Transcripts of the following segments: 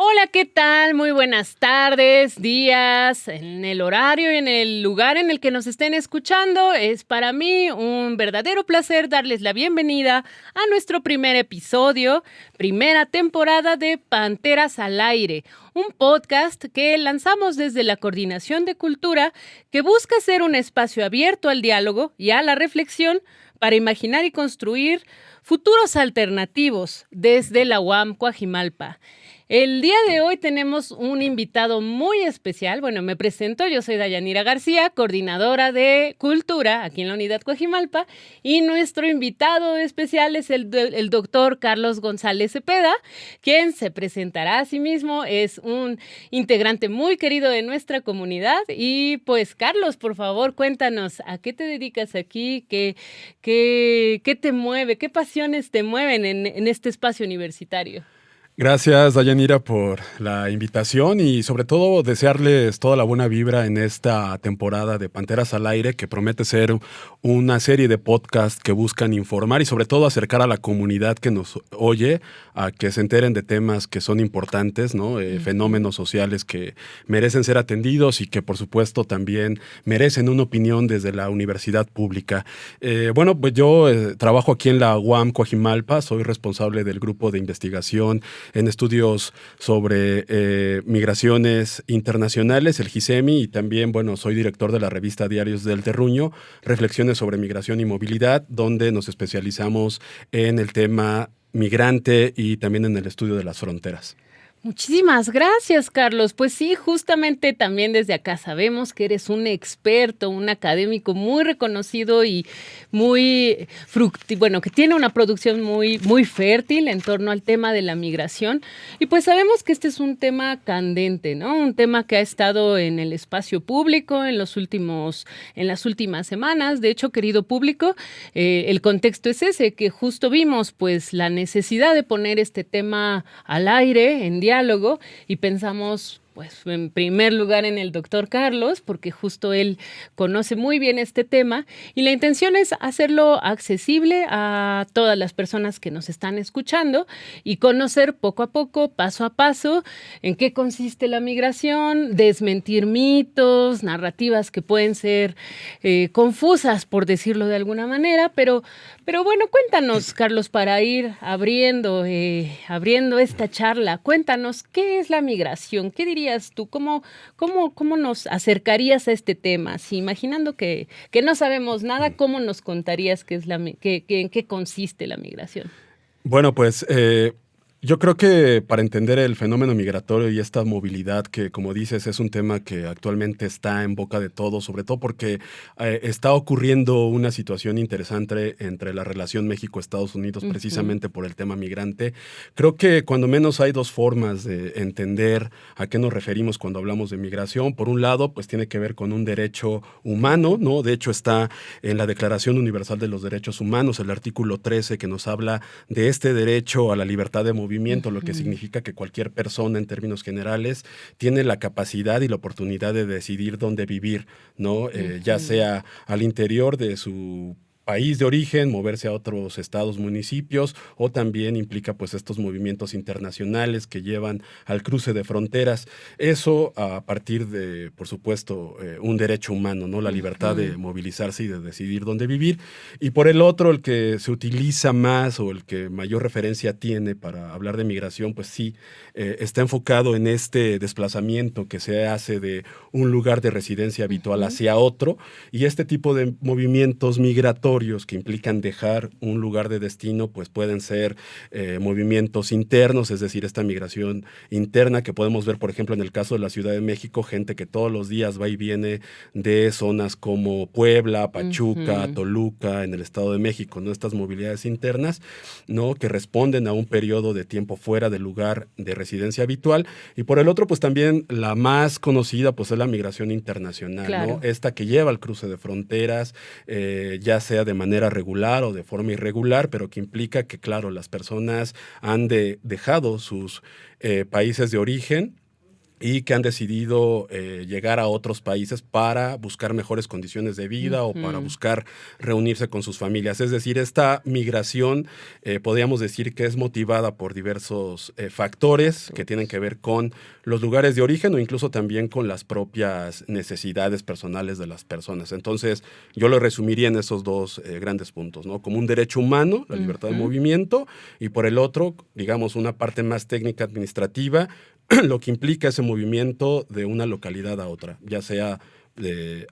Hola, ¿qué tal? Muy buenas tardes, días, en el horario y en el lugar en el que nos estén escuchando. Es para mí un verdadero placer darles la bienvenida a nuestro primer episodio, primera temporada de Panteras al Aire, un podcast que lanzamos desde la Coordinación de Cultura que busca ser un espacio abierto al diálogo y a la reflexión para imaginar y construir futuros alternativos desde la UAM Coajimalpa. El día de hoy tenemos un invitado muy especial. Bueno, me presento, yo soy Dayanira García, coordinadora de Cultura aquí en la Unidad Coajimalpa, y nuestro invitado especial es el doctor Carlos González Cepeda, quien se presentará a sí mismo, es un integrante muy querido de nuestra comunidad. Y pues, Carlos, por favor, cuéntanos, ¿a qué te dedicas aquí? ¿Qué te mueve? ¿Qué pasiones te mueven en este espacio universitario? Gracias, Dayanira, por la invitación y sobre todo desearles toda la buena vibra en esta temporada de Panteras al Aire, que promete ser una serie de podcasts que buscan informar y sobre todo acercar a la comunidad que nos oye a que se enteren de temas que son importantes, ¿no? Fenómenos sociales que merecen ser atendidos y que por supuesto también merecen una opinión desde la universidad pública. Pues yo trabajo aquí en la UAM Coajimalpa, soy responsable del grupo de investigación en estudios sobre migraciones internacionales, el GISEMI, y también, soy director de la revista Diarios del Terruño, Reflexiones sobre Migración y Movilidad, donde nos especializamos en el tema migrante y también en el estudio de las fronteras. Muchísimas gracias, Carlos. Pues sí, justamente también desde acá sabemos que eres un experto, un académico muy reconocido y muy que tiene una producción muy fértil en torno al tema de la migración. Y pues sabemos que este es un tema candente, ¿no? Un tema que ha estado en el espacio público en las últimas semanas. De hecho, querido público, el contexto es ese, que justo vimos pues la necesidad de poner este tema al aire, en diálogo, y pensamos pues en primer lugar en el doctor Carlos, porque justo él conoce muy bien este tema y la intención es hacerlo accesible a todas las personas que nos están escuchando y conocer poco a poco, paso a paso, en qué consiste la migración, desmentir mitos, narrativas que pueden ser confusas, por decirlo de alguna manera, pero bueno, cuéntanos, Carlos, para ir abriendo esta charla, cuéntanos, ¿qué es la migración? ¿Qué dirías tú? ¿Cómo nos acercarías a este tema? Si imaginando que no sabemos nada, ¿cómo nos contarías en qué consiste la migración? Bueno, pues yo creo que para entender el fenómeno migratorio y esta movilidad que, como dices, es un tema que actualmente está en boca de todos, sobre todo porque está ocurriendo una situación interesante entre la relación México-Estados Unidos, precisamente por el tema migrante. Creo que cuando menos hay dos formas de entender a qué nos referimos cuando hablamos de migración. Por un lado, pues tiene que ver con un derecho humano, ¿no? De hecho, está en la Declaración Universal de los Derechos Humanos, el artículo 13, que nos habla de este derecho a la libertad de movimiento, lo que significa que cualquier persona en términos generales tiene la capacidad y la oportunidad de decidir dónde vivir, ¿no? Ya sea al interior de su país de origen, moverse a otros estados, municipios, o también implica pues estos movimientos internacionales que llevan al cruce de fronteras. Eso a partir de, por supuesto, un derecho humano, ¿no? La libertad de movilizarse y de decidir dónde vivir. Y por el otro, el que se utiliza más o el que mayor referencia tiene para hablar de migración, pues sí, está enfocado en este desplazamiento que se hace de un lugar de residencia habitual hacia otro, y este tipo de movimientos migratorios que implican dejar un lugar de destino, pues pueden ser movimientos internos, es decir, esta migración interna que podemos ver, por ejemplo, en el caso de la Ciudad de México, gente que todos los días va y viene de zonas como Puebla, Pachuca, Toluca, en el Estado de México, ¿no? Estas movilidades internas, ¿no? Que responden a un periodo de tiempo fuera del lugar de residencia habitual. Y por el otro, pues también la más conocida, pues es la migración internacional, Claro. ¿no? Esta que lleva al cruce de fronteras, ya sea de manera regular o de forma irregular, pero que implica que, claro, las personas han dejado sus países de origen y que han decidido llegar a otros países para buscar mejores condiciones de vida o para buscar reunirse con sus familias. Es decir, esta migración podríamos decir que es motivada por diversos factores que tienen que ver con los lugares de origen o incluso también con las propias necesidades personales de las personas. Entonces, yo lo resumiría en esos dos grandes puntos, ¿no? Como un derecho humano, la libertad de movimiento, y por el otro, digamos, una parte más técnica administrativa, lo que implica ese movimiento de una localidad a otra, ya sea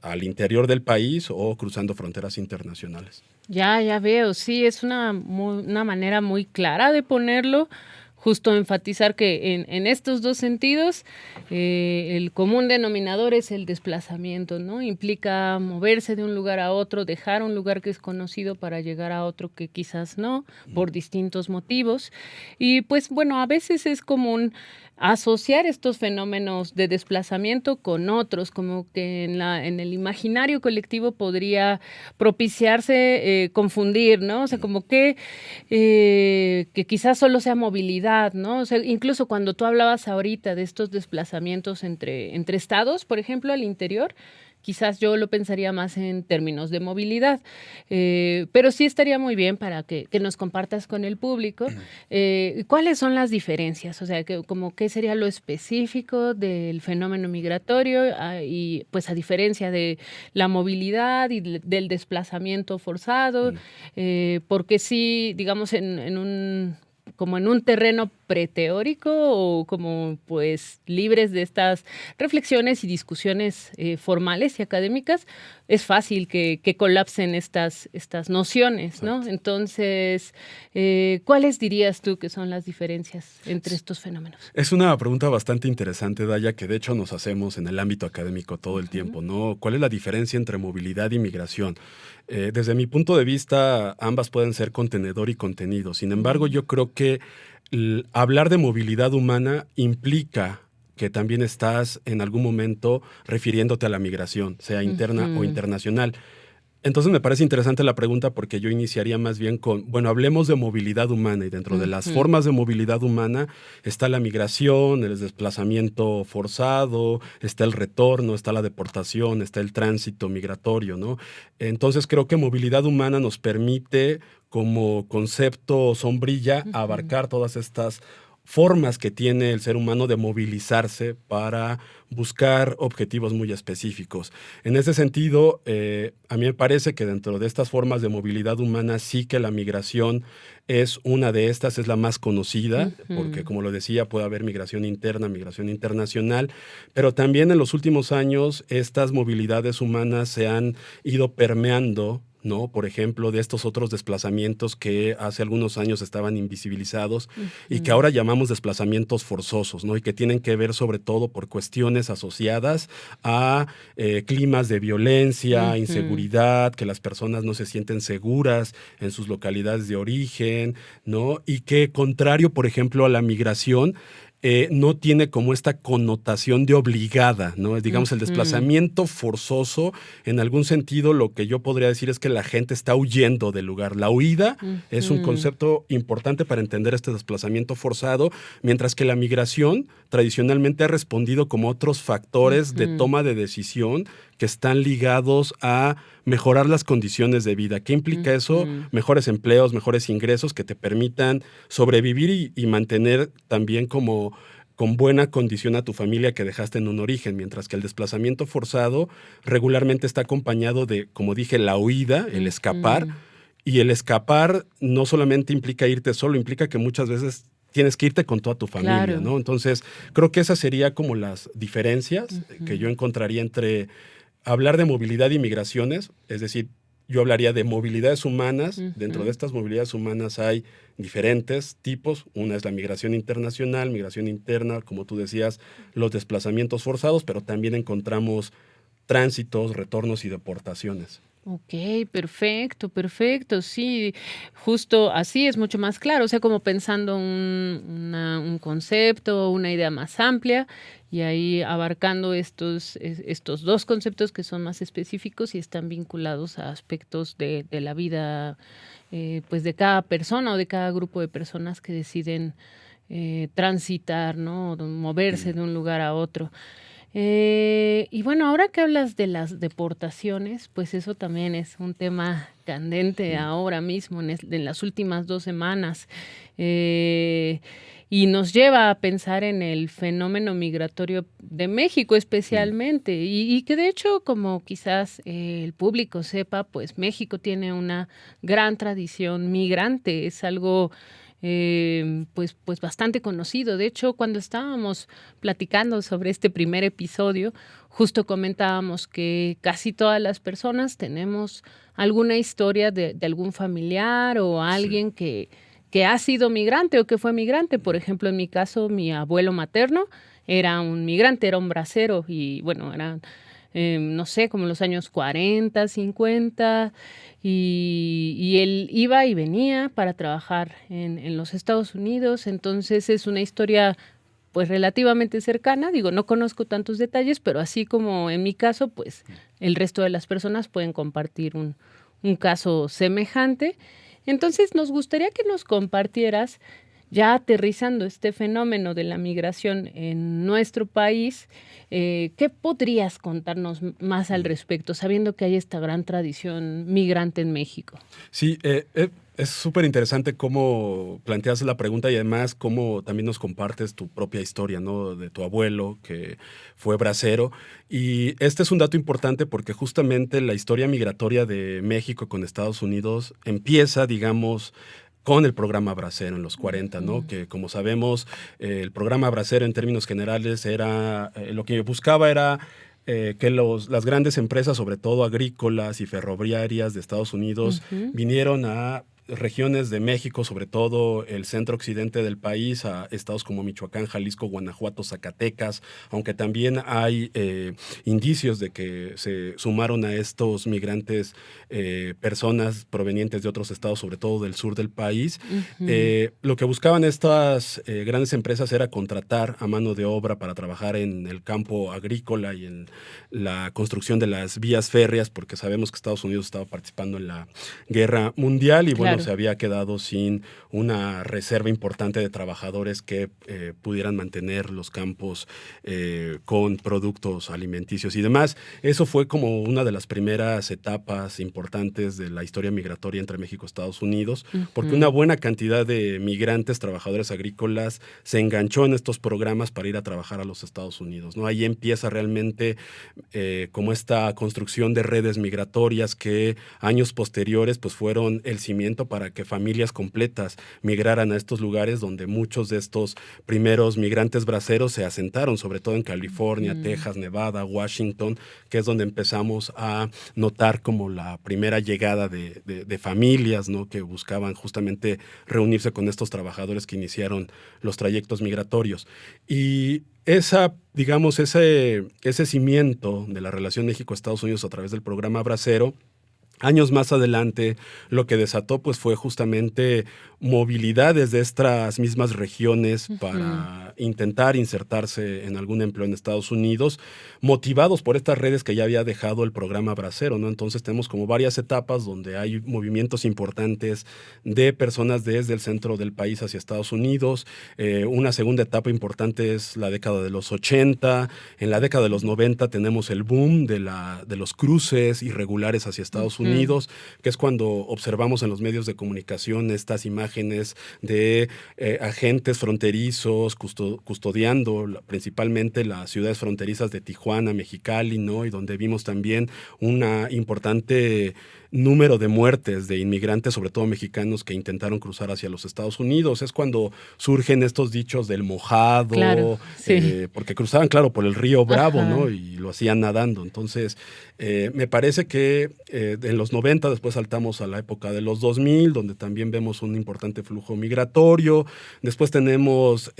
al interior del país o cruzando fronteras internacionales. Ya veo, sí, es una manera muy clara de ponerlo, justo enfatizar que en estos dos sentidos el común denominador es el desplazamiento, ¿no? Implica moverse de un lugar a otro, dejar un lugar que es conocido para llegar a otro que quizás no, por distintos motivos. Y pues bueno, a veces es común asociar estos fenómenos de desplazamiento con otros, como que en el imaginario colectivo podría propiciarse confundir, ¿no? O sea, como que quizás solo sea movilidad, ¿no? O sea, incluso cuando tú hablabas ahorita de estos desplazamientos entre estados, por ejemplo, al interior, quizás yo lo pensaría más en términos de movilidad, pero sí estaría muy bien para que nos compartas con el público cuáles son las diferencias, o sea, como qué sería lo específico del fenómeno migratorio y pues a diferencia de la movilidad y del desplazamiento forzado, porque sí, digamos, como en un terreno preteórico o como pues libres de estas reflexiones y discusiones formales y académicas, es fácil que colapsen estas nociones, ¿no? Exacto. Entonces, ¿cuáles dirías tú que son las diferencias entre estos fenómenos? Es una pregunta bastante interesante, Daya, que de hecho nos hacemos en el ámbito académico todo el tiempo, ¿no? ¿Cuál es la diferencia entre movilidad y migración? Desde mi punto de vista, ambas pueden ser contenedor y contenido. Sin embargo, yo creo que hablar de movilidad humana implica que también estás en algún momento refiriéndote a la migración, sea interna o internacional. Entonces me parece interesante la pregunta porque yo iniciaría más bien con, bueno, hablemos de movilidad humana y dentro de las formas de movilidad humana está la migración, el desplazamiento forzado, está el retorno, está la deportación, está el tránsito migratorio, ¿no? Entonces creo que movilidad humana nos permite como concepto sombrilla abarcar todas estas formas que tiene el ser humano de movilizarse para buscar objetivos muy específicos. En ese sentido, a mí me parece que dentro de estas formas de movilidad humana sí que la migración es una de estas, es la más conocida, porque como lo decía, puede haber migración interna, migración internacional, pero también en los últimos años estas movilidades humanas se han ido permeando, ¿no? Por ejemplo, de estos otros desplazamientos que hace algunos años estaban invisibilizados y que ahora llamamos desplazamientos forzosos, ¿no? Y que tienen que ver sobre todo por cuestiones asociadas a climas de violencia, inseguridad, que las personas no se sienten seguras en sus localidades de origen, ¿no? Y que contrario, por ejemplo, a la migración, no tiene como esta connotación de obligada, ¿no? Digamos, el desplazamiento forzoso, en algún sentido, lo que yo podría decir es que la gente está huyendo del lugar. La huida es un concepto importante para entender este desplazamiento forzado, mientras que la migración tradicionalmente ha respondido como otros factores de toma de decisión que están ligados a mejorar las condiciones de vida. ¿Qué implica eso? Mejores empleos, mejores ingresos que te permitan sobrevivir y mantener también como con buena condición a tu familia que dejaste en un origen, mientras que el desplazamiento forzado regularmente está acompañado de, como dije, la huida, el escapar, y el escapar no solamente implica irte solo, implica que muchas veces tienes que irte con toda tu familia, Claro. ¿no? Entonces, creo que esas serían como las diferencias que yo encontraría entre hablar de movilidad y migraciones, es decir, yo hablaría de movilidades humanas. Dentro de estas movilidades humanas hay diferentes tipos. Una es la migración internacional, migración interna, como tú decías, los desplazamientos forzados, pero también encontramos tránsitos, retornos y deportaciones. Ok, perfecto, sí, justo así es mucho más claro, o sea, como pensando un concepto, una idea más amplia y ahí abarcando estos dos conceptos que son más específicos y están vinculados a aspectos de la vida, pues de cada persona o de cada grupo de personas que deciden transitar, ¿no? Moverse de un lugar a otro. Y bueno, ahora que hablas de las deportaciones, pues eso también es un tema candente ahora mismo, en las últimas 2 semanas. Eh, y nos lleva a pensar en el fenómeno migratorio de México especialmente. Y que de hecho, como quizás el público sepa, pues México tiene una gran tradición migrante. Es algo pues bastante conocido. De hecho, cuando estábamos platicando sobre este primer episodio, justo comentábamos que casi todas las personas tenemos alguna historia de algún familiar o alguien que ha sido migrante o que fue migrante. Por ejemplo, en mi caso, mi abuelo materno era un migrante, era un bracero y bueno, era no sé, como en los años 40, 50, y él iba y venía para trabajar en los Estados Unidos. Entonces es una historia pues relativamente cercana. Digo, no conozco tantos detalles, pero así como en mi caso, pues el resto de las personas pueden compartir un caso semejante. Entonces nos gustaría que nos compartieras, ya aterrizando este fenómeno de la migración en nuestro país, ¿qué podrías contarnos más al respecto, sabiendo que hay esta gran tradición migrante en México? Sí, es súper interesante cómo planteas la pregunta y además cómo también nos compartes tu propia historia, ¿no? De tu abuelo que fue bracero. Y este es un dato importante porque justamente la historia migratoria de México con Estados Unidos empieza, digamos, con el programa Bracero en los 40, ¿no? Que como sabemos, el programa Bracero en términos generales era, lo que buscaba era que las grandes empresas, sobre todo agrícolas y ferroviarias de Estados Unidos, vinieron a regiones de México, sobre todo el centro occidente del país, a estados como Michoacán, Jalisco, Guanajuato, Zacatecas, aunque también hay indicios de que se sumaron a estos migrantes personas provenientes de otros estados, sobre todo del sur del país. Lo que buscaban estas grandes empresas era contratar a mano de obra para trabajar en el campo agrícola y en la construcción de las vías férreas, porque sabemos que Estados Unidos estaba participando en la Guerra Mundial y bueno, se había quedado sin una reserva importante de trabajadores que pudieran mantener los campos con productos alimenticios y demás. Eso fue como una de las primeras etapas importantes de la historia migratoria entre México y Estados Unidos, porque una buena cantidad de migrantes, trabajadores agrícolas, se enganchó en estos programas para ir a trabajar a los Estados Unidos, ¿no? Ahí empieza realmente como esta construcción de redes migratorias que años posteriores pues fueron el cimiento para que familias completas migraran a estos lugares donde muchos de estos primeros migrantes braceros se asentaron, sobre todo en California, Texas, Nevada, Washington, que es donde empezamos a notar como la primera llegada de familias, ¿no? Que buscaban justamente reunirse con estos trabajadores que iniciaron los trayectos migratorios. Y digamos, ese cimiento de la relación México-Estados Unidos a través del programa Bracero, años más adelante, lo que desató pues fue justamente movilidades de estas mismas regiones para intentar insertarse en algún empleo en Estados Unidos, motivados por estas redes que ya había dejado el programa Bracero, ¿no? Entonces tenemos como varias etapas donde hay movimientos importantes de personas desde el centro del país hacia Estados Unidos. Una segunda etapa importante es la década de los 80. En la década de los 90 tenemos el boom de los cruces irregulares hacia Estados Unidos, que es cuando observamos en los medios de comunicación estas imágenes de agentes fronterizos custodiando principalmente las ciudades fronterizas de Tijuana, Mexicali, ¿no? Y donde vimos también una importante número de muertes de inmigrantes, sobre todo mexicanos, que intentaron cruzar hacia los Estados Unidos. Es cuando surgen estos dichos del mojado, claro, sí. porque cruzaban, claro, por el río Bravo, ¿no? Y lo hacían nadando. Entonces, me parece que en los 90, después saltamos a la época de los 2000, donde también vemos un importante flujo migratorio. Después tenemos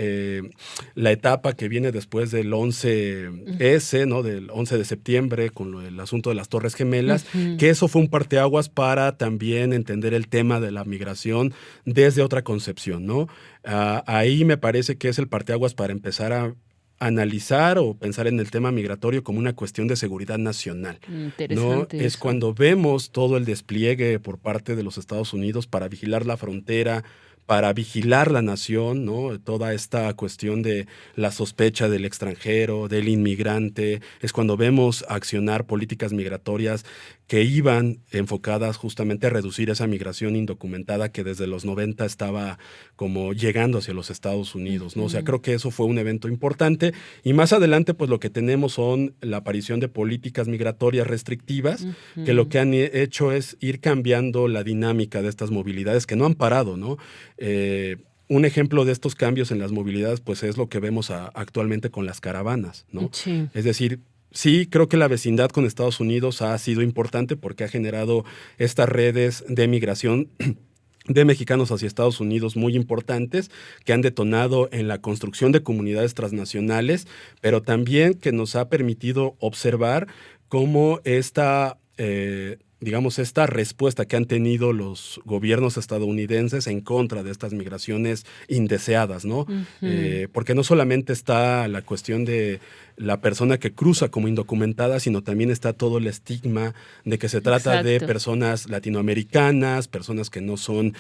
la etapa que viene después del 11S, ¿no? Del 11 de septiembre, con el asunto de las Torres Gemelas, que eso fue un parteaguas para también entender el tema de la migración desde otra concepción, ¿no? Ahí me parece que es el parteaguas para empezar a analizar o pensar en el tema migratorio como una cuestión de seguridad nacional. Interesante. ¿No? Es cuando vemos todo el despliegue por parte de los Estados Unidos para vigilar la frontera, para vigilar la nación, ¿no? Toda esta cuestión de la sospecha del extranjero, del inmigrante, es cuando vemos accionar políticas migratorias que iban enfocadas justamente a reducir esa migración indocumentada que desde los 90 estaba como llegando hacia los Estados Unidos, ¿no? O sea, creo que eso fue un evento importante y más adelante pues lo que tenemos son la aparición de políticas migratorias restrictivas que lo que han hecho es ir cambiando la dinámica de estas movilidades que no han parado, ¿no? Un ejemplo de estos cambios en las movilidades pues es lo que vemos actualmente con las caravanas, ¿no? Sí. Es decir, sí, creo que la vecindad con Estados Unidos ha sido importante porque ha generado estas redes de migración de mexicanos hacia Estados Unidos muy importantes que han detonado en la construcción de comunidades transnacionales, pero también que nos ha permitido observar cómo digamos, esta respuesta que han tenido los gobiernos estadounidenses en contra de estas migraciones indeseadas, ¿no? Porque no solamente está la cuestión de la persona que cruza como indocumentada, sino también está todo el estigma de que se trata de personas latinoamericanas, personas que no son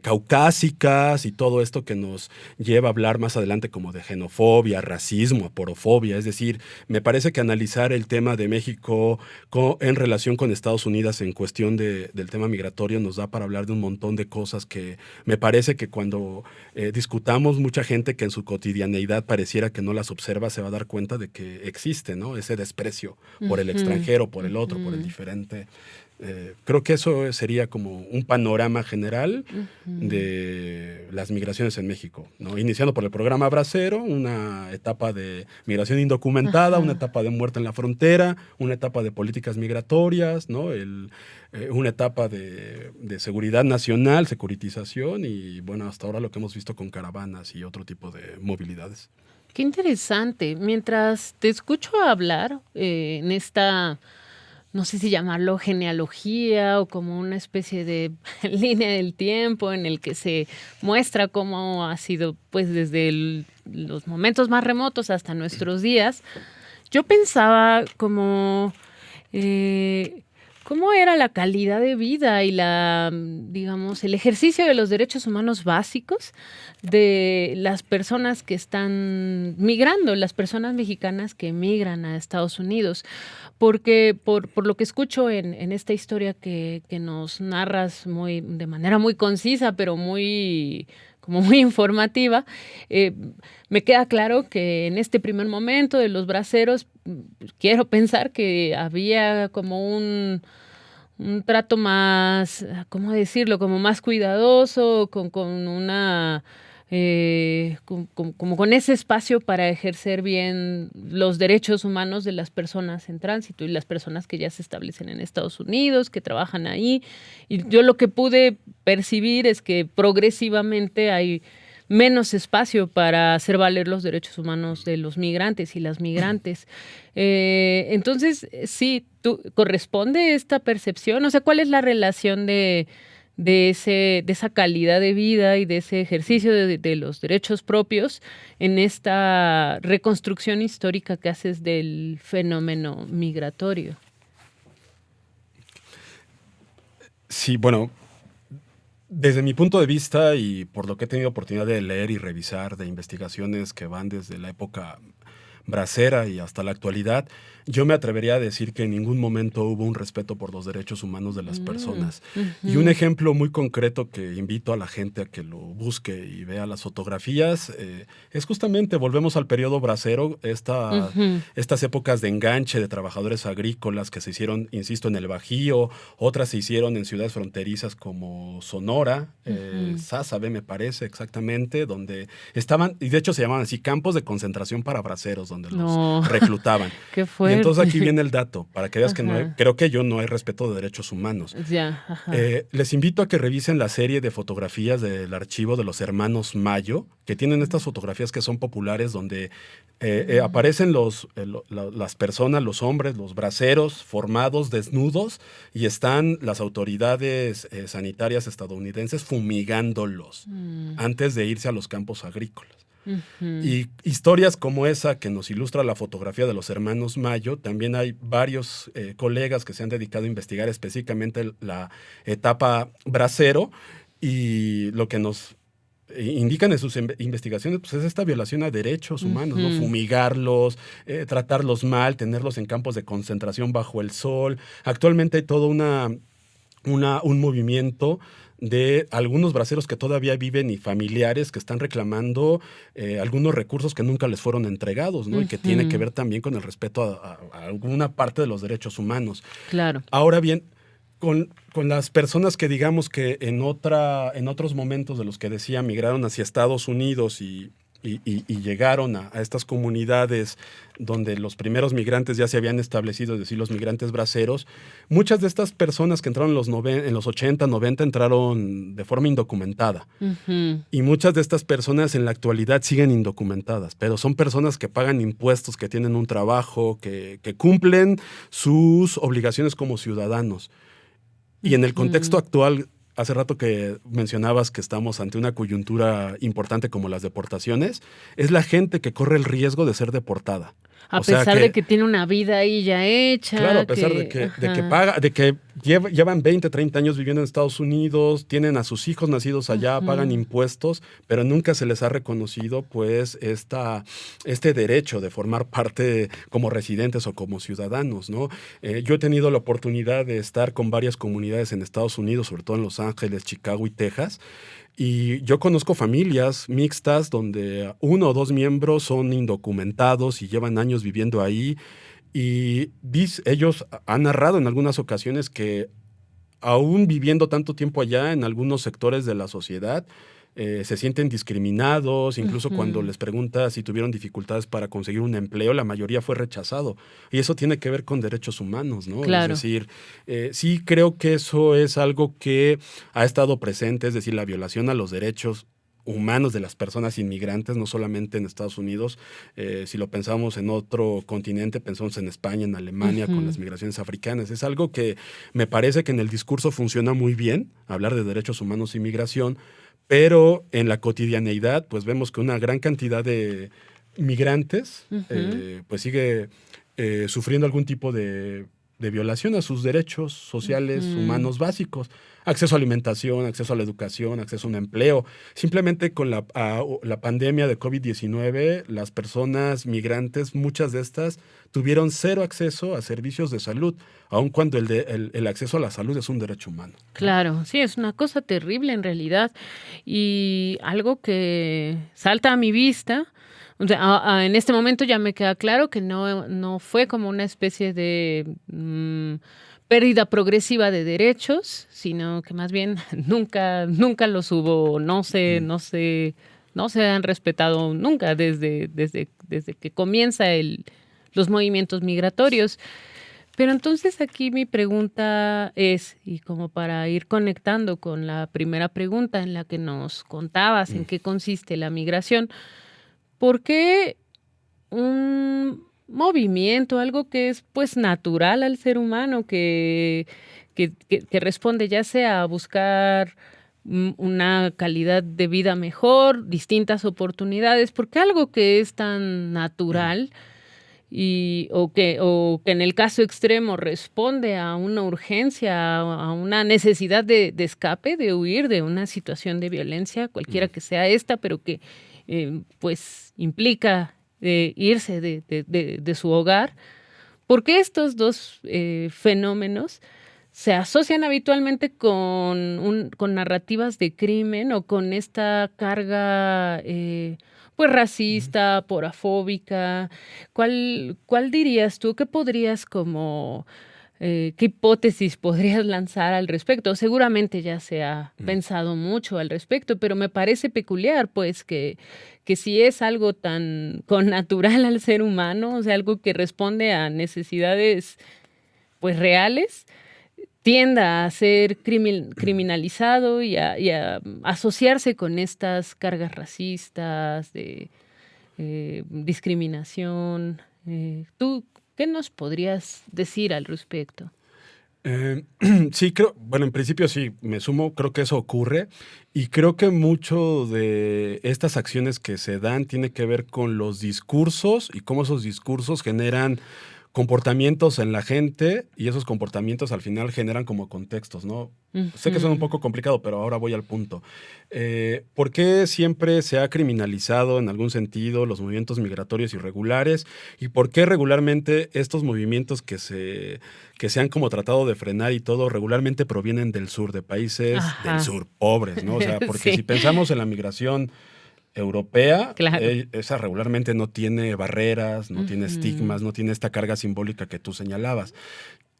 caucásicas y todo esto que nos lleva a hablar más adelante como de xenofobia, racismo, aporofobia. Es decir, me parece que analizar el tema de México en relación con Estados Unidos en cuestión del tema migratorio nos da para hablar de un montón de cosas que me parece que cuando discutamos, mucha gente que en su cotidianeidad pareciera que no las observa se va a dar cuenta de que existe, ¿no? Ese desprecio por el extranjero, por el otro, por el diferente. Creo que eso sería como un panorama general de las migraciones en México, ¿no? Iniciando por el programa Bracero, una etapa de migración indocumentada, una etapa de muerte en la frontera, una etapa de políticas migratorias, ¿no? Una etapa de seguridad nacional, securitización y, bueno, hasta ahora lo que hemos visto con caravanas y otro tipo de movilidades. Qué interesante. Mientras te escucho hablar en esta, no sé si llamarlo genealogía o como una especie de línea del tiempo en el que se muestra cómo ha sido pues desde los momentos más remotos hasta nuestros días, yo pensaba como cómo era la calidad de vida y digamos, el ejercicio de los derechos humanos básicos de las personas que están migrando, las personas mexicanas que emigran a Estados Unidos. Porque por lo que escucho en esta historia que nos narras de manera muy concisa, pero como muy informativa, me queda claro que en este primer momento de los braceros, quiero pensar que había como un trato más, ¿cómo decirlo? Como más cuidadoso, con una como con ese espacio para ejercer bien los derechos humanos de las personas en tránsito y las personas que ya se establecen en Estados Unidos, que trabajan ahí. Y yo lo que pude percibir es que progresivamente hay menos espacio para hacer valer los derechos humanos de los migrantes y las migrantes. Entonces, sí, ¿corresponde esta percepción? O sea, ¿cuál es la relación de esa calidad de vida y de ese ejercicio de los derechos propios en esta reconstrucción histórica que haces del fenómeno migratorio? Sí, bueno, desde mi punto de vista y por lo que he tenido oportunidad de leer y revisar de investigaciones que van desde la época bracera y hasta la actualidad, yo me atrevería a decir que en ningún momento hubo un respeto por los derechos humanos de las personas. Y un ejemplo muy concreto que invito a la gente a que lo busque y vea las fotografías es justamente, volvemos al periodo bracero, estas épocas de enganche de trabajadores agrícolas que se hicieron, insisto, en el Bajío, otras se hicieron en ciudades fronterizas como Sonora, Sázabe me parece exactamente, donde estaban, y de hecho se llamaban así, campos de concentración para braceros, donde los reclutaban. Qué fuerte. Y entonces aquí viene el dato, para que veas que creo que no hay respeto de derechos humanos. Ya, les invito a que revisen la serie de fotografías del archivo de los hermanos Mayo, que tienen estas fotografías que son populares, donde aparecen las personas, los hombres, los braceros formados, desnudos, y están las autoridades sanitarias estadounidenses fumigándolos antes de irse a los campos agrícolas. Y historias como esa que nos ilustra la fotografía de los hermanos Mayo, también hay varios colegas que se han dedicado a investigar específicamente la etapa bracero, y lo que nos indican en sus investigaciones, pues es esta violación a derechos humanos, ¿no? Fumigarlos, tratarlos mal, tenerlos en campos de concentración bajo el sol. Actualmente hay todo un movimiento de algunos braceros que todavía viven y familiares que están reclamando algunos recursos que nunca les fueron entregados, ¿no? Y que tiene que ver también con el respeto a alguna parte de los derechos humanos. Claro. Ahora bien, con las personas que digamos que en otros momentos de los que decía migraron hacia Estados Unidos y llegaron a estas comunidades donde los primeros migrantes ya se habían establecido, es decir, los migrantes braceros, muchas de estas personas que entraron en los 80, 90 entraron de forma indocumentada. Y muchas de estas personas en la actualidad siguen indocumentadas, pero son personas que pagan impuestos, que tienen un trabajo, que cumplen sus obligaciones como ciudadanos. Y en el contexto actual, hace rato que mencionabas que estamos ante una coyuntura importante como las deportaciones, es la gente que corre el riesgo de ser deportada. A pesar de que tiene una vida ahí ya hecha. Claro, a pesar de que llevan 20, 30 años viviendo en Estados Unidos, tienen a sus hijos nacidos allá, pagan impuestos, pero nunca se les ha reconocido pues este derecho de formar parte como residentes o como ciudadanos, ¿no? Yo he tenido la oportunidad de estar con varias comunidades en Estados Unidos, sobre todo en Los Ángeles, Chicago y Texas. Y yo conozco familias mixtas donde 1 o 2 miembros son indocumentados y llevan años viviendo ahí. Y ellos han narrado en algunas ocasiones que aún viviendo tanto tiempo allá en algunos sectores de la sociedad, se sienten discriminados, incluso cuando les pregunta si tuvieron dificultades para conseguir un empleo, la mayoría fue rechazado. Y eso tiene que ver con derechos humanos, ¿no? Claro. Es decir, sí creo que eso es algo que ha estado presente, es decir, la violación a los derechos humanos de las personas inmigrantes, no solamente en Estados Unidos. Si lo pensamos en otro continente, pensamos en España, en Alemania, con las migraciones africanas. Es algo que me parece que en el discurso funciona muy bien, hablar de derechos humanos y migración, pero en la cotidianeidad pues vemos que una gran cantidad de migrantes pues sigue sufriendo algún tipo de violación a sus derechos sociales, humanos básicos. Acceso a alimentación, acceso a la educación, acceso a un empleo. Simplemente con la pandemia de COVID-19, las personas migrantes, muchas de estas, tuvieron 0 acceso a servicios de salud, aun cuando el acceso a la salud es un derecho humano. Claro, sí, es una cosa terrible en realidad. Y algo que salta a mi vista, o sea, en este momento ya me queda claro que no fue como una especie de pérdida progresiva de derechos, sino que más bien nunca los hubo, no se han respetado nunca desde que comienza los movimientos migratorios. Pero entonces aquí mi pregunta es, y como para ir conectando con la primera pregunta en la que nos contabas en qué consiste la migración, ¿por qué un movimiento, algo que es pues natural al ser humano, que responde ya sea a buscar una calidad de vida mejor, distintas oportunidades, porque algo que es tan natural o que en el caso extremo responde a una urgencia, a una necesidad de escape, de huir de una situación de violencia, cualquiera que sea esta, pero que pues implica irse de su hogar, porque estos dos fenómenos se asocian habitualmente con narrativas de crimen o con esta carga pues racista, porafóbica. ¿Cuál dirías tú? ¿Qué podrías qué hipótesis podrías lanzar al respecto? Seguramente ya se ha pensado mucho al respecto, pero me parece peculiar, pues, que si es algo tan connatural al ser humano, o sea, algo que responde a necesidades, pues, reales, tienda a ser criminalizado y a asociarse con estas cargas racistas, de discriminación. ¿Tú qué nos podrías decir al respecto? Sí, en principio sí, me sumo, creo que eso ocurre y creo que mucho de estas acciones que se dan tiene que ver con los discursos y cómo esos discursos generan comportamientos en la gente y esos comportamientos al final generan como contextos, ¿no? Sé que suena un poco complicado, pero ahora voy al punto. ¿Por qué siempre se ha criminalizado en algún sentido los movimientos migratorios irregulares? ¿Y por qué regularmente estos movimientos que se han como tratado de frenar y todo, regularmente provienen del sur, de países del sur, pobres, ¿no? O sea, porque Sí. si pensamos en la migración europea, Claro. esa regularmente no tiene barreras, no tiene estigmas, no tiene esta carga simbólica que tú señalabas.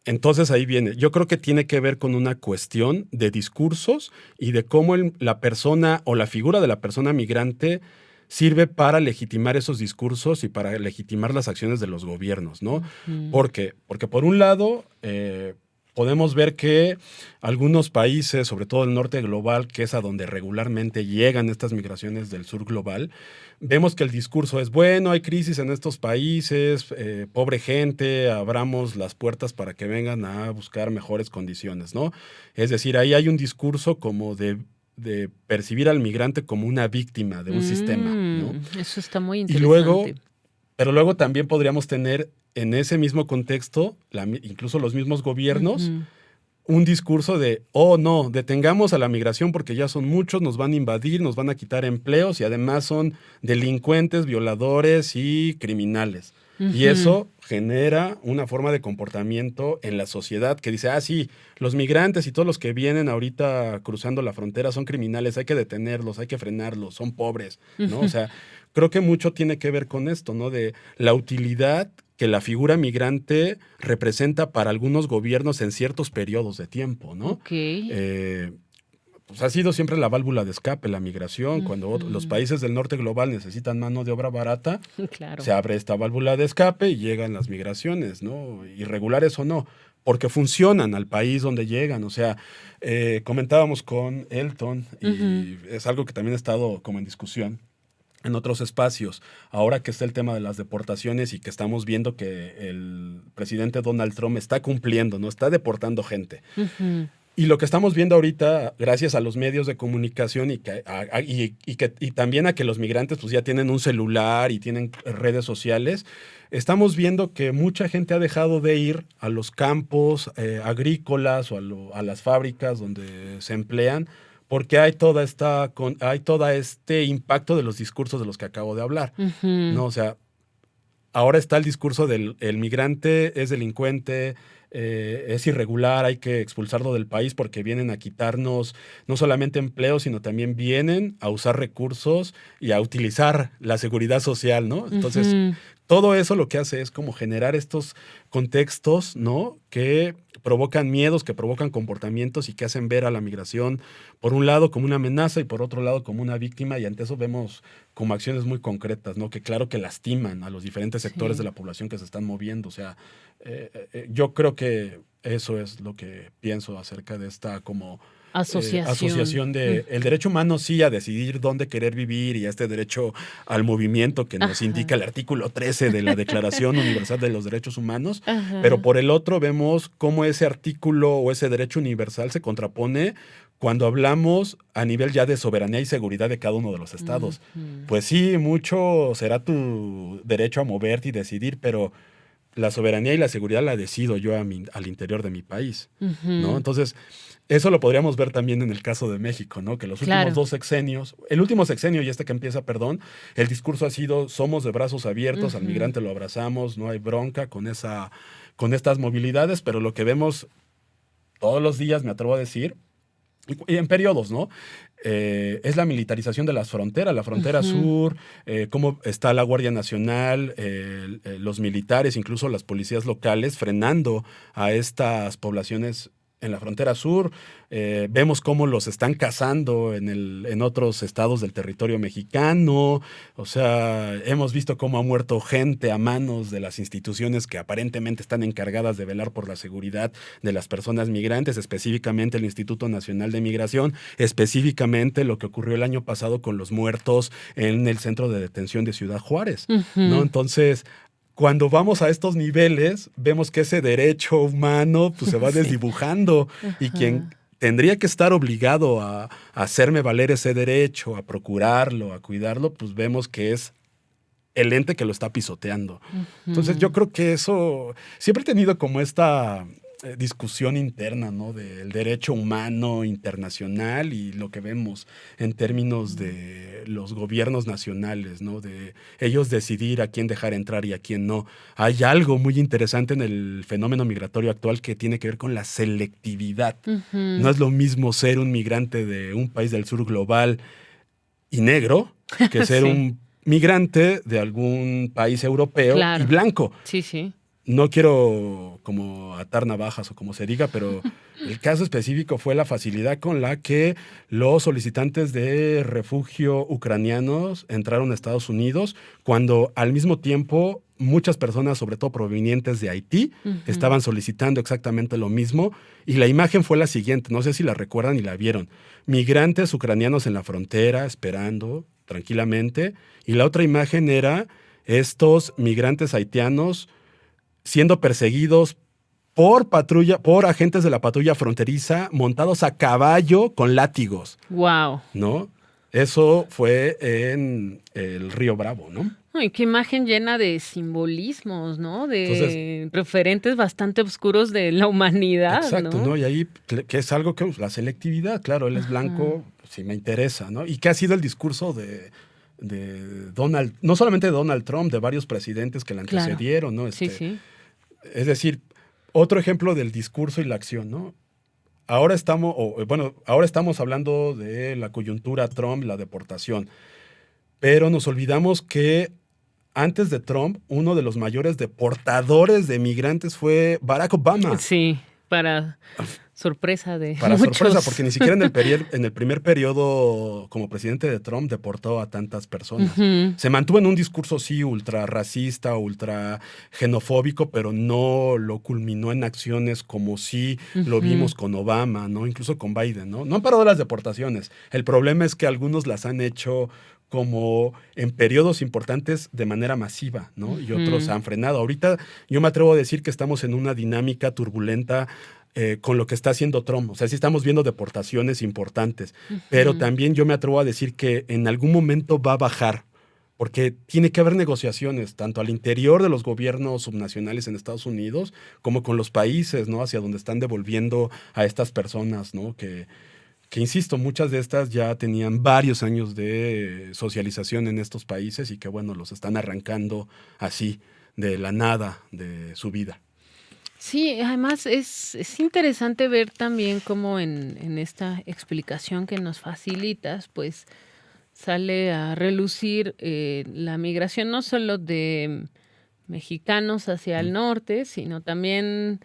Entonces ahí viene. Yo creo que tiene que ver con una cuestión de discursos y de cómo la persona o la figura de la persona migrante sirve para legitimar esos discursos y para legitimar las acciones de los gobiernos, ¿no? ¿Por qué? Porque por un lado, podemos ver que algunos países, sobre todo el norte global, que es a donde regularmente llegan estas migraciones del sur global, vemos que el discurso es, bueno, hay crisis en estos países, pobre gente, abramos las puertas para que vengan a buscar mejores condiciones, ¿no? Es decir, ahí hay un discurso como de percibir al migrante como una víctima de un sistema, ¿no? Eso está muy Y interesante. luego, pero luego también podríamos tener en ese mismo contexto, incluso los mismos gobiernos, un discurso de, oh no, detengamos a la migración porque ya son muchos, nos van a invadir, nos van a quitar empleos y además son delincuentes, violadores y criminales. Y eso genera una forma de comportamiento en la sociedad que dice, sí, los migrantes y todos los que vienen ahorita cruzando la frontera son criminales, hay que detenerlos, hay que frenarlos, son pobres, ¿no? O sea, creo que mucho tiene que ver con esto, ¿no? De la utilidad que la figura migrante representa para algunos gobiernos en ciertos periodos de tiempo, ¿no? Ok. Pues ha sido siempre la válvula de escape, la migración. Cuando los países del norte global necesitan mano de obra barata, Claro. se abre esta válvula de escape y llegan las migraciones, ¿no? Irregulares o no, porque funcionan al país donde llegan. O sea, comentábamos con Elton y es algo que también ha estado como en discusión en otros espacios. Ahora que está el tema de las deportaciones y que estamos viendo que el presidente Donald Trump está cumpliendo, ¿no? Está deportando gente. Y lo que estamos viendo ahorita, gracias a los medios de comunicación y también a que los migrantes pues, ya tienen un celular y tienen redes sociales, estamos viendo que mucha gente ha dejado de ir a los campos agrícolas o a las fábricas donde se emplean, porque hay todo este impacto de los discursos de los que acabo de hablar, ¿no? O sea, ahora está el discurso del el migrante es delincuente, es irregular, hay que expulsarlo del país porque vienen a quitarnos no solamente empleo, sino también vienen a usar recursos y a utilizar la seguridad social, ¿no? Entonces, todo eso lo que hace es como generar estos contextos, ¿no? Que provocan miedos, que provocan comportamientos y que hacen ver a la migración, por un lado, como una amenaza y por otro lado, como una víctima. Y ante eso vemos como acciones muy concretas, ¿no? Que claro que lastiman a los diferentes sectores de la población que se están moviendo. O sea, yo creo que eso es lo que pienso acerca de esta como asociación de el derecho humano sí a decidir dónde querer vivir y este derecho al movimiento que nos indica el artículo 13 de la Declaración Universal de los Derechos Humanos, pero por el otro vemos cómo ese artículo o ese derecho universal se contrapone cuando hablamos a nivel ya de soberanía y seguridad de cada uno de los estados. Pues sí, mucho será tu derecho a moverte y decidir, pero la soberanía y la seguridad la decido yo al interior de mi país, ¿no? Entonces, eso lo podríamos ver también en el caso de México, ¿no? Que los últimos 2 sexenios, el último sexenio y este que empieza, perdón, el discurso ha sido somos de brazos abiertos, al migrante lo abrazamos, no hay bronca con estas movilidades, pero lo que vemos todos los días, me atrevo a decir, y en periodos, ¿no? Es la militarización de las fronteras, la frontera sur, cómo está la Guardia Nacional, los militares, incluso las policías locales frenando a estas poblaciones en la frontera sur. Vemos cómo los están cazando en otros estados del territorio mexicano. O sea, hemos visto cómo ha muerto gente a manos de las instituciones que aparentemente están encargadas de velar por la seguridad de las personas migrantes, específicamente el Instituto Nacional de Migración, específicamente lo que ocurrió el año pasado con los muertos en el centro de detención de Ciudad Juárez, ¿no? Entonces, cuando vamos a estos niveles, vemos que ese derecho humano pues, se va desdibujando y quien tendría que estar obligado a hacerme valer ese derecho, a procurarlo, a cuidarlo, pues vemos que es el ente que lo está pisoteando. Entonces Ujú. yo creo que eso, siempre he tenido como esta discusión interna, ¿no? Del derecho humano internacional y lo que vemos en términos de los gobiernos nacionales, ¿no? De ellos decidir a quién dejar entrar y a quién no. Hay algo muy interesante en el fenómeno migratorio actual que tiene que ver con la selectividad. No Ujú. es lo mismo ser un migrante de un país del sur global y negro que ser Sí, un migrante de algún país europeo y claro. blanco. Sí, sí. No quiero como atar navajas o como se diga, pero el caso específico fue la facilidad con la que los solicitantes de refugio ucranianos entraron a Estados Unidos, cuando al mismo tiempo muchas personas, sobre todo provenientes de Haití, Ujú. estaban solicitando exactamente lo mismo. Y la imagen fue la siguiente, no sé si la recuerdan y la vieron. Migrantes ucranianos en la frontera esperando tranquilamente. Y la otra imagen era estos migrantes haitianos siendo perseguidos por patrulla, por agentes de la patrulla fronteriza montados a caballo con látigos, Wow. ¿no? Eso fue en el Río Bravo, ¿no? Ay, qué imagen llena de simbolismos, ¿no? Entonces, De referentes bastante oscuros de la humanidad, exacto, ¿no? ¿no? Y ahí, que es algo que, la selectividad, claro, él es Ajá. blanco, sí me interesa, ¿no? Y que ha sido el discurso de Donald, no solamente de Donald Trump, de varios presidentes que le Claro. antecedieron, ¿no? Sí, sí. Es decir, otro ejemplo del discurso y la acción, ¿no? Ahora estamos hablando de la coyuntura Trump, la deportación, pero nos olvidamos que antes de Trump, uno de los mayores deportadores de migrantes fue Barack Obama. Sí, para sorpresa de Para sorpresa, muchos. porque ni siquiera en el primer periodo como presidente de Trump deportó a tantas personas. Ujú, Se mantuvo en un discurso, sí, ultra racista, ultra xenofóbico, pero no lo culminó en acciones como sí lo ujú, vimos con Obama, ¿no? Incluso con Biden, ¿no? No han parado las deportaciones. El problema es que algunos las han hecho como en periodos importantes de manera masiva, ¿no? Y otros ujú, han frenado. Ahorita yo me atrevo a decir que estamos en una dinámica turbulenta con lo que está haciendo Trump. O sea, sí estamos viendo deportaciones importantes, pero ujú. también yo me atrevo a decir que en algún momento va a bajar, porque tiene que haber negociaciones, tanto al interior de los gobiernos subnacionales en Estados Unidos, como con los países, ¿no? Hacia donde están devolviendo a estas personas, ¿no? Que insisto, muchas de estas ya tenían varios años de socialización en estos países y que, bueno, los están arrancando así, de la nada de su vida. Sí, además es interesante ver también cómo en esta explicación que nos facilitas, pues sale a relucir la migración no solo de mexicanos hacia el Mm. norte, sino también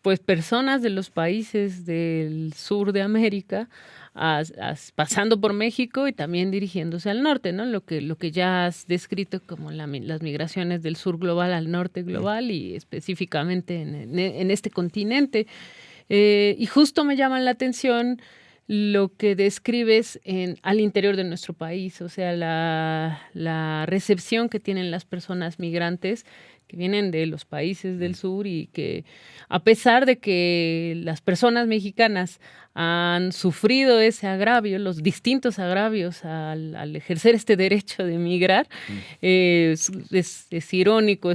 pues personas de los países del sur de América, pasando por México y también dirigiéndose al norte, ¿no? Lo que ya has descrito como las migraciones del sur global al norte Mm. global y específicamente en este continente. Y justo me llama la atención lo que describes al interior de nuestro país, o sea, la recepción que tienen las personas migrantes que vienen de los países del Mm. sur y que a pesar de que las personas mexicanas han sufrido ese agravio, los distintos agravios al ejercer este derecho de migrar, Mm. es irónico,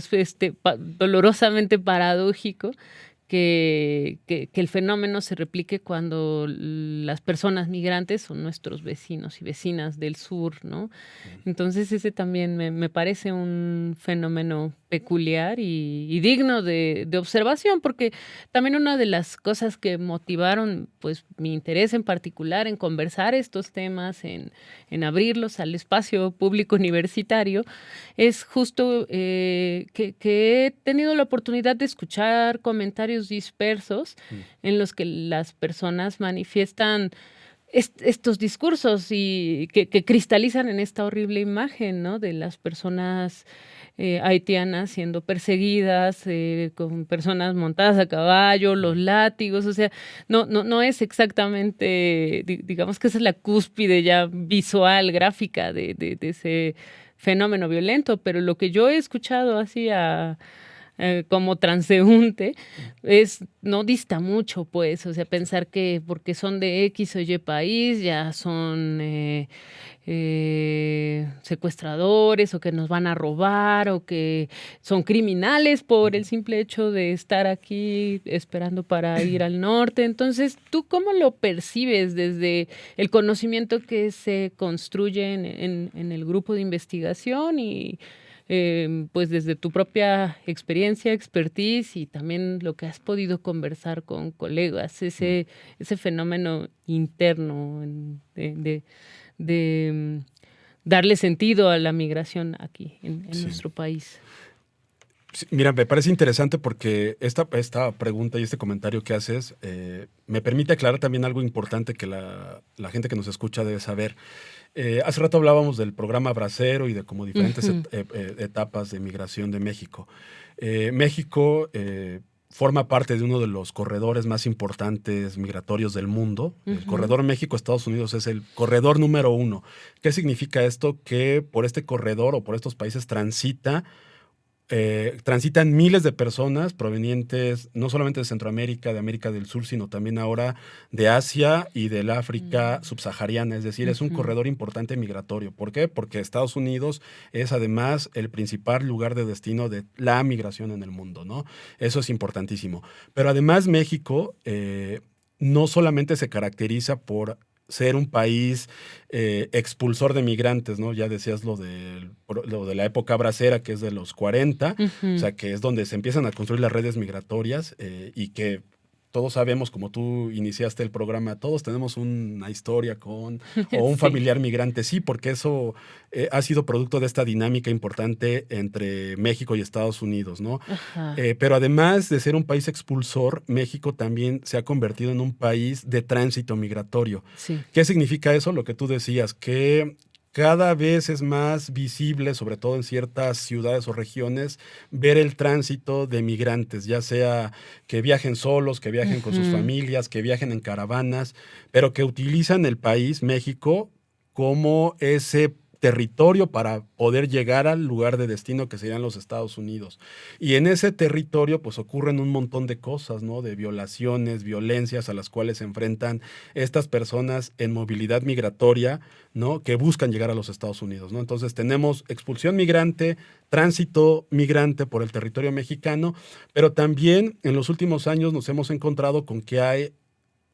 dolorosamente paradójico que el fenómeno se replique cuando las personas migrantes son nuestros vecinos y vecinas del sur, ¿no? Mm. Entonces, ese también me parece un fenómeno peculiar y digno de observación, porque también una de las cosas que motivaron, pues, mi interés en particular en conversar estos temas, en abrirlos al espacio público universitario, es justo, que he tenido la oportunidad de escuchar comentarios dispersos Mm. en los que las personas manifiestan estos discursos y que cristalizan en esta horrible imagen, ¿no? De las personas, haitianas siendo perseguidas, con personas montadas a caballo, los Mm. látigos, o sea, no es exactamente, digamos que esa es la cúspide ya visual, gráfica de ese fenómeno violento, pero lo que yo he escuchado así como transeúnte, no dista mucho, pues, o sea, pensar que porque son de X o Y país ya son secuestradores o que nos van a robar o que son criminales por el simple hecho de estar aquí esperando para ir al norte. Entonces, ¿tú cómo lo percibes desde el conocimiento que se construye en el grupo de investigación y pues desde tu propia experiencia, expertise y también lo que has podido conversar con colegas, ese fenómeno interno de darle sentido a la migración aquí en Sí. nuestro país? Sí, mira, me parece interesante porque esta pregunta y este comentario que haces me permite aclarar también algo importante que la gente que nos escucha debe saber. Hace rato hablábamos del programa Bracero y de como diferentes etapas de migración de México. México forma parte de uno de los corredores más importantes migratorios del mundo. El corredor México-Estados Unidos es el corredor número 1. ¿Qué significa esto? Que por este corredor o por estos países transitan miles de personas provenientes no solamente de Centroamérica, de América del Sur, sino también ahora de Asia y del África subsahariana. Es decir, es un corredor importante migratorio. ¿Por qué? Porque Estados Unidos es además el principal lugar de destino de la migración en el mundo, ¿no? Eso es importantísimo. Pero además México no solamente se caracteriza por ser un país expulsor de migrantes, ¿no? Ya decías lo de la época bracera, que es de los 40, o sea, que es donde se empiezan a construir las redes migratorias y que todos sabemos, como tú iniciaste el programa, todos tenemos una historia o un Sí. familiar migrante, sí, porque eso ha sido producto de esta dinámica importante entre México y Estados Unidos, ¿no? Pero además de ser un país expulsor, México también se ha convertido en un país de tránsito migratorio. Sí. ¿Qué significa eso? Lo que tú decías, que cada vez es más visible, sobre todo en ciertas ciudades o regiones, ver el tránsito de migrantes, ya sea que viajen solos, que viajen con sus familias, que viajen en caravanas, pero que utilizan el país, México, como ese territorio para poder llegar al lugar de destino que serían los Estados Unidos. Y en ese territorio pues ocurren un montón de cosas, ¿no? De violaciones, violencias a las cuales se enfrentan estas personas en movilidad migratoria, ¿no? Que buscan llegar a los Estados Unidos, ¿no? Entonces tenemos expulsión migrante, tránsito migrante por el territorio mexicano, pero también en los últimos años nos hemos encontrado con que hay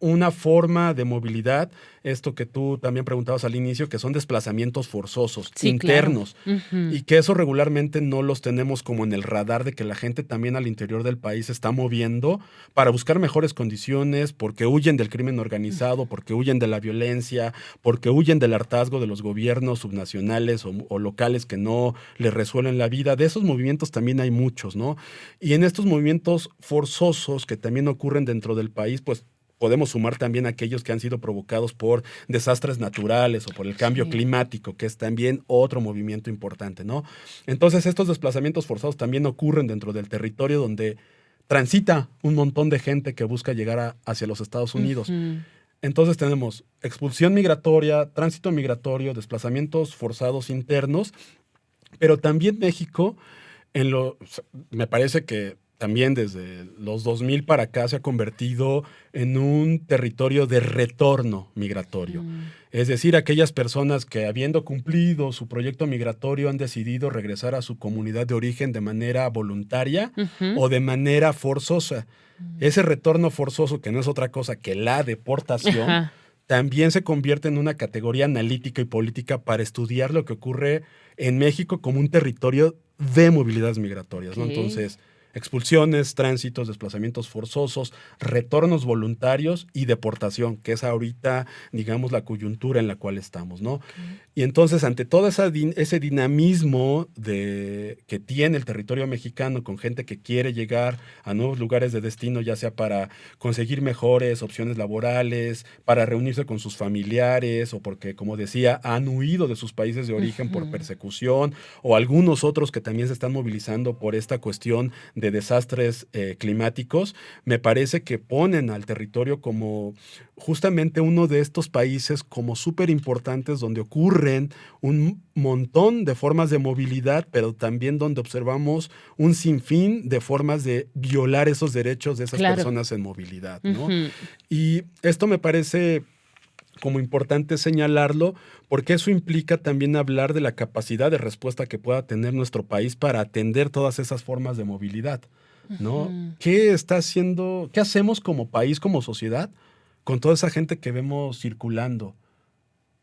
una forma de movilidad, esto que tú también preguntabas al inicio, que son desplazamientos forzosos, Sí, internos, claro. y que eso regularmente no los tenemos como en el radar de que la gente también al interior del país se está moviendo para buscar mejores condiciones, porque huyen del crimen organizado, porque huyen de la violencia, porque huyen del hartazgo de los gobiernos subnacionales o locales que no les resuelven la vida. De esos movimientos también hay muchos, ¿no? Y en estos movimientos forzosos que también ocurren dentro del país, pues podemos sumar también aquellos que han sido provocados por desastres naturales o por el cambio climático, que es también otro movimiento importante, ¿no? Entonces, estos desplazamientos forzados también ocurren dentro del territorio donde transita un montón de gente que busca llegar hacia los Estados Unidos. Entonces tenemos expulsión migratoria, tránsito migratorio, desplazamientos forzados internos, pero también México, me parece que también desde los 2000 para acá se ha convertido en un territorio de retorno migratorio. Es decir, aquellas personas que habiendo cumplido su proyecto migratorio han decidido regresar a su comunidad de origen de manera voluntaria o de manera forzosa. Ese retorno forzoso, que no es otra cosa que la deportación, también se convierte en una categoría analítica y política para estudiar lo que ocurre en México como un territorio de movilidades migratorias, ¿no? Entonces, expulsiones, tránsitos, desplazamientos forzosos, retornos voluntarios y deportación, que es ahorita, digamos, la coyuntura en la cual estamos, ¿no? Y entonces, ante todo ese dinamismo que tiene el territorio mexicano con gente que quiere llegar a nuevos lugares de destino, ya sea para conseguir mejores opciones laborales, para reunirse con sus familiares o porque, como decía, han huido de sus países de origen por persecución o algunos otros que también se están movilizando por esta cuestión de desastres climáticos, me parece que ponen al territorio como justamente uno de estos países como súper importantes donde ocurren un montón de formas de movilidad, pero también donde observamos un sinfín de formas de violar esos derechos de esas personas en movilidad, ¿no? Y esto me parece como importante señalarlo, porque eso implica también hablar de la capacidad de respuesta que pueda tener nuestro país para atender todas esas formas de movilidad, ¿no? ¿Qué está haciendo, qué hacemos como país, como sociedad, con toda esa gente que vemos circulando?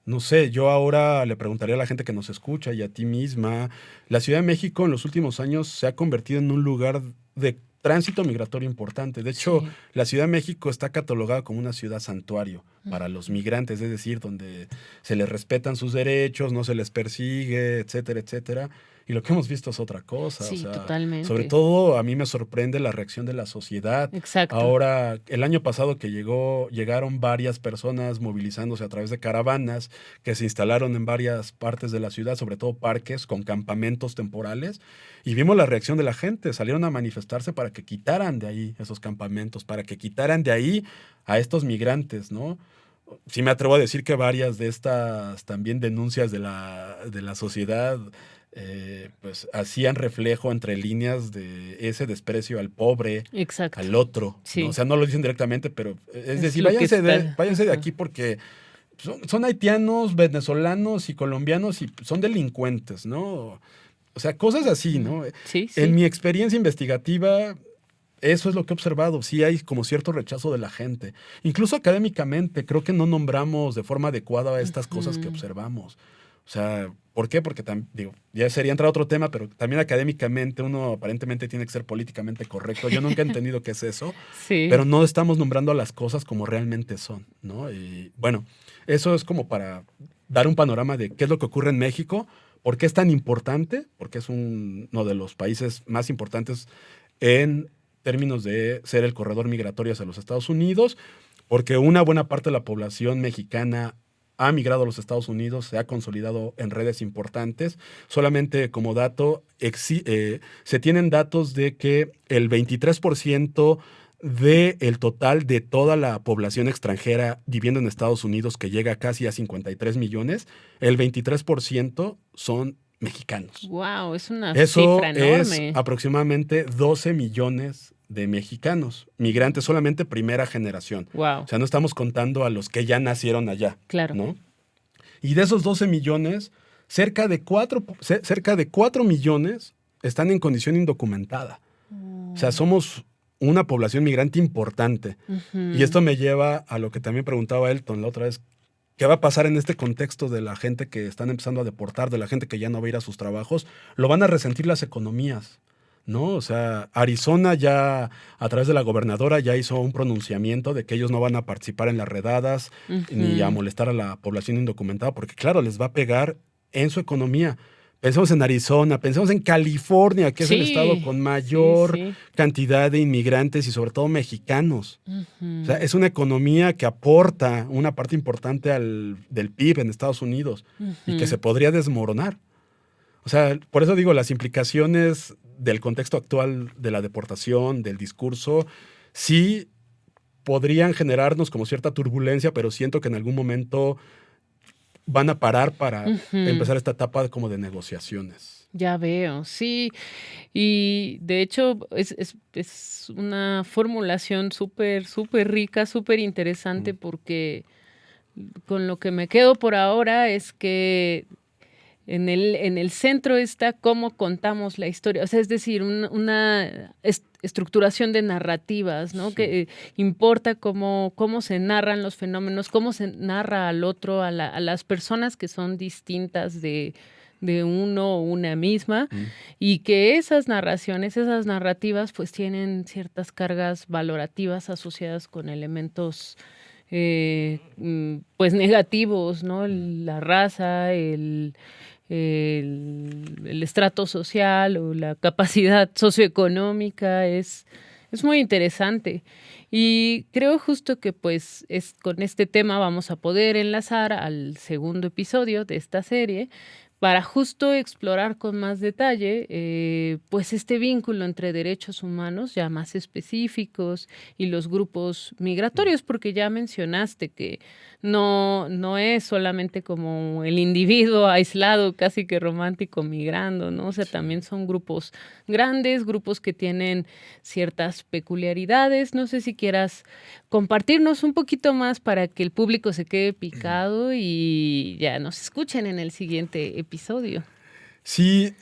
No sé, yo ahora le preguntaría a la gente que nos escucha y a ti misma, la Ciudad de México en los últimos años se ha convertido en un lugar de tránsito migratorio importante. De hecho, la Ciudad de México está catalogada como una ciudad santuario para los migrantes, es decir, donde se les respetan sus derechos, no se les persigue, etcétera, etcétera. Y lo que hemos visto es otra cosa. Sí, o sea, totalmente. Sobre todo a mí me sorprende la reacción de la sociedad. Exacto. Ahora, el año pasado que llegaron varias personas movilizándose a través de caravanas que se instalaron en varias partes de la ciudad, sobre todo parques con campamentos temporales, y vimos la reacción de la gente. Salieron a manifestarse para que quitaran de ahí esos campamentos, para que quitaran de ahí a estos migrantes, ¿no? Sí me atrevo a decir que varias de estas también denuncias de la sociedad pues hacían reflejo entre líneas de ese desprecio al pobre, Exacto. al otro, Sí. ¿no? O sea, no lo dicen directamente, pero es decir, váyanse de aquí porque son haitianos, venezolanos y colombianos y son delincuentes, ¿no? O sea, cosas así, ¿no? Sí, sí. En mi experiencia investigativa, eso es lo que he observado. Sí hay como cierto rechazo de la gente. Incluso académicamente, creo que no nombramos de forma adecuada estas cosas que observamos. O sea, ¿por qué? Porque, digo, ya sería entrar a otro tema, pero también académicamente uno aparentemente tiene que ser políticamente correcto. Yo nunca he entendido qué es eso, pero no estamos nombrando a las cosas como realmente son, ¿no? Y bueno, eso es como para dar un panorama de qué es lo que ocurre en México, por qué es tan importante, porque es uno de los países más importantes en términos de ser el corredor migratorio hacia los Estados Unidos, porque una buena parte de la población mexicana ha migrado a los Estados Unidos, se ha consolidado en redes importantes. Solamente como dato, se tienen datos de que el 23% del total de toda la población extranjera viviendo en Estados Unidos, que llega casi a 53 millones, el 23% son mexicanos. ¡Wow! Es una cifra enorme. Es aproximadamente 12 millones de mexicanos, migrantes solamente primera generación. Wow. O sea, no estamos contando a los que ya nacieron allá. Claro. ¿No? Y de esos 12 millones, cerca de 4 millones están en condición indocumentada. O sea, somos una población migrante importante. Y esto me lleva a lo que también preguntaba Elton la otra vez. ¿Qué va a pasar en este contexto de la gente que están empezando a deportar, de la gente que ya no va a ir a sus trabajos? Lo van a resentir las economías, ¿no? O sea, Arizona ya, a través de la gobernadora, ya hizo un pronunciamiento de que ellos no van a participar en las redadas ni a molestar a la población indocumentada, porque claro, les va a pegar en su economía. Pensemos en Arizona, pensemos en California, que es el estado con mayor cantidad de inmigrantes y sobre todo mexicanos. O sea, es una economía que aporta una parte importante del PIB en Estados Unidos y que se podría desmoronar. O sea, por eso digo, las implicaciones del contexto actual de la deportación, del discurso, sí podrían generarnos como cierta turbulencia, pero siento que en algún momento van a parar para empezar esta etapa como de negociaciones. Ya veo, sí. Y de hecho es una formulación súper rica, súper interesante, porque con lo que me quedo por ahora es que en el centro está cómo contamos la historia, o sea, es decir, una estructuración de narrativas, ¿no? Que importa cómo se narran los fenómenos, cómo se narra al otro, a las personas que son distintas de uno o una misma, y que esas narraciones, esas narrativas, pues tienen ciertas cargas valorativas asociadas con elementos pues negativos, ¿no? La raza, el estrato social o la capacidad socioeconómica es muy interesante. Y creo justo que pues con este tema vamos a poder enlazar al segundo episodio de esta serie, para justo explorar con más detalle, pues este vínculo entre derechos humanos ya más específicos y los grupos migratorios, porque ya mencionaste que no es solamente como el individuo aislado, casi que romántico migrando, ¿no? O sea, Sí. también son grupos grandes, grupos que tienen ciertas peculiaridades. No sé si quieras compartirnos un poquito más para que el público se quede picado y ya nos escuchen en el siguiente episodio. Sí,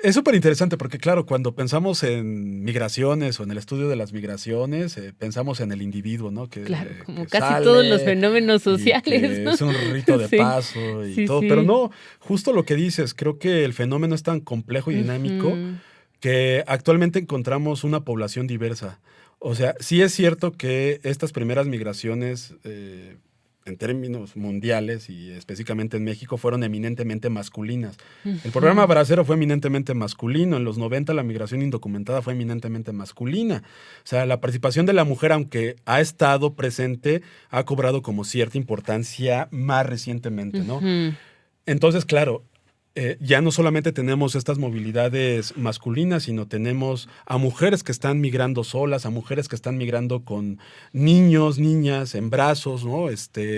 es súper interesante porque, claro, cuando pensamos en migraciones o en el estudio de las migraciones, pensamos en el individuo, ¿no? Claro, como Que casi todos los sale fenómenos y sociales, que ¿no? es un rito de Sí, paso y sí, todo. Pero sí. no, justo lo que dices, creo que el fenómeno es tan complejo y dinámico Ujú, que actualmente encontramos una población diversa. O sea, sí es cierto que estas primeras migraciones, en términos mundiales y específicamente en México, fueron eminentemente masculinas. El programa ujú, Bracero fue eminentemente masculino. En los 90 la migración indocumentada fue eminentemente masculina. O sea, la participación de la mujer, aunque ha estado presente, ha cobrado como cierta importancia más recientemente, ¿no? ujú. Entonces, claro, ya no solamente tenemos estas movilidades masculinas, sino tenemos a mujeres que están migrando solas, a mujeres que están migrando con niños, niñas en brazos, ¿no?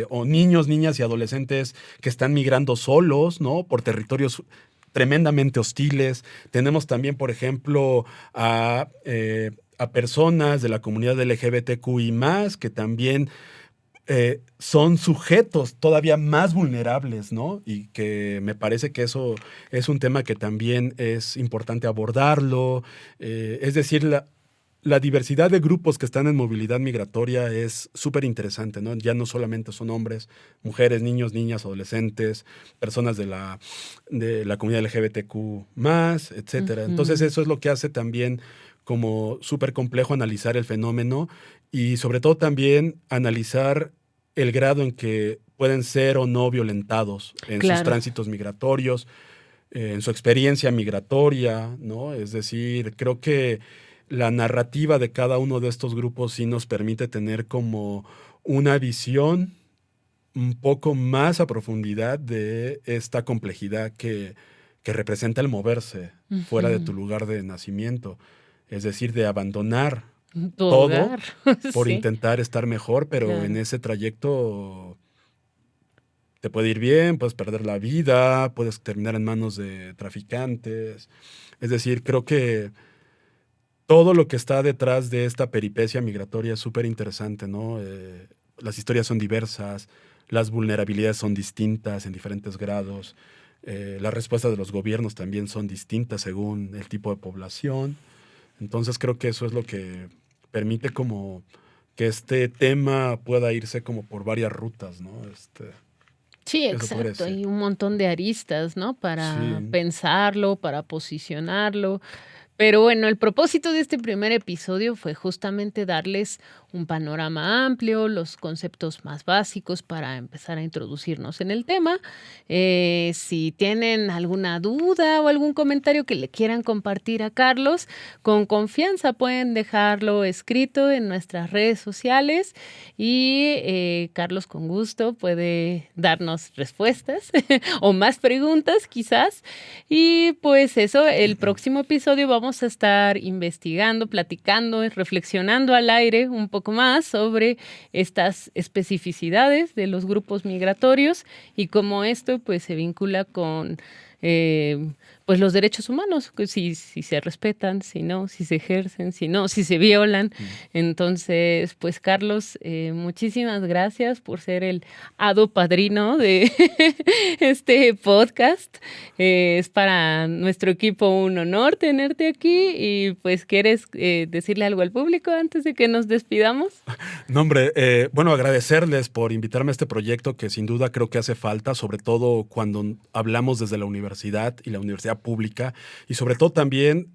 O niños, niñas y adolescentes que están migrando solos, ¿no? Por territorios tremendamente hostiles. Tenemos también, por ejemplo, a personas de la comunidad LGBTQI+, que también son sujetos todavía más vulnerables, ¿no? Y que me parece que eso es un tema que también es importante abordarlo. Es decir, la diversidad de grupos que están en movilidad migratoria es súper interesante, ¿no? Ya no solamente son hombres, mujeres, niños, niñas, adolescentes, personas de la comunidad LGBTQ+, etcétera. Entonces Ujú. eso es lo que hace también como súper complejo analizar el fenómeno y sobre todo también analizar el grado en que pueden ser o no violentados en sus Claro. tránsitos migratorios, en su experiencia migratoria, ¿no? Es decir, creo que la narrativa de cada uno de estos grupos sí nos permite tener como una visión un poco más a profundidad de esta complejidad que representa el moverse fuera de tu Ujú. lugar de nacimiento. Es decir, de abandonar Tu todo hogar, por sí, intentar estar mejor, pero en claro. ese trayecto te puede ir bien, puedes perder la vida, puedes terminar en manos de traficantes. Es decir, creo que todo lo que está detrás de esta peripecia migratoria es súper interesante, ¿no? Las historias son diversas, las vulnerabilidades son distintas en diferentes grados, las respuestas de los gobiernos también son distintas según el tipo de población. Entonces creo que eso es lo que permite como que este tema pueda irse como por varias rutas, ¿no? Sí, Eso podría exacto. decir. Hay un montón de aristas, ¿no? Para Sí. pensarlo, para posicionarlo. Pero bueno, el propósito de este primer episodio fue justamente darles un panorama amplio, los conceptos más básicos para empezar a introducirnos en el tema. Si tienen alguna duda o algún comentario que le quieran compartir a Carlos, con confianza pueden dejarlo escrito en nuestras redes sociales y Carlos con gusto puede darnos respuestas o más preguntas quizás. Y pues eso, el próximo episodio vamos a estar investigando, platicando, reflexionando al aire un poco más sobre estas especificidades de los grupos migratorios y cómo esto pues se vincula con pues los derechos humanos, que si se respetan, si no, si se ejercen, si no, si se violan. Mm. Entonces, pues Carlos, muchísimas gracias por ser el hado padrino de este podcast. Es para nuestro equipo un honor tenerte aquí y pues ¿quieres decirle algo al público antes de que nos despidamos? No, hombre, bueno, agradecerles por invitarme a este proyecto que sin duda creo que hace falta, sobre todo cuando hablamos desde la universidad y la universidad pública, y sobre todo también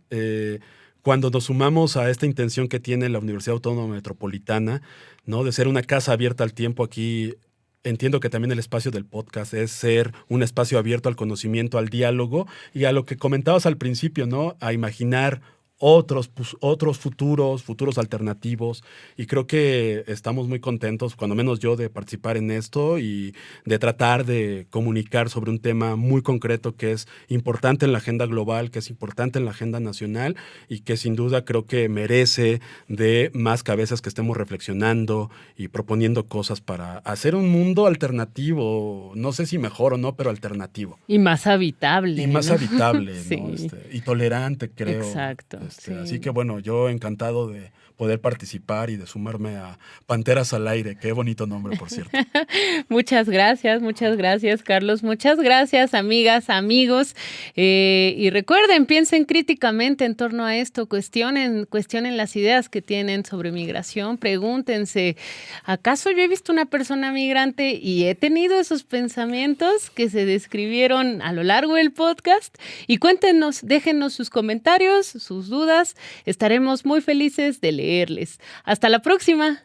cuando nos sumamos a esta intención que tiene la Universidad Autónoma Metropolitana, ¿no? De ser una casa abierta al tiempo aquí. Entiendo que también el espacio del podcast es ser un espacio abierto al conocimiento, al diálogo y a lo que comentabas al principio, ¿no? A imaginar otros futuros alternativos, y creo que estamos muy contentos, cuando menos yo, de participar en esto y de tratar de comunicar sobre un tema muy concreto que es importante en la agenda global, que es importante en la agenda nacional y que sin duda creo que merece de más cabezas que estemos reflexionando y proponiendo cosas para hacer un mundo alternativo, no sé si mejor o no, pero alternativo. Y más habitable. Y más ¿no? habitable, Sí. ¿no? Y tolerante, creo. Exacto. Sí. Así que bueno, yo encantado de poder participar y de sumarme a Panteras al Aire. Qué bonito nombre, por cierto. Muchas gracias, Carlos. Muchas gracias, amigas, amigos. Y recuerden, piensen críticamente en torno a esto, cuestionen las ideas que tienen sobre migración, pregúntense, ¿acaso yo he visto una persona migrante y he tenido esos pensamientos que se describieron a lo largo del podcast? Y cuéntenos, déjenos sus comentarios, sus dudas. Estaremos muy felices de leerles. Hasta la próxima.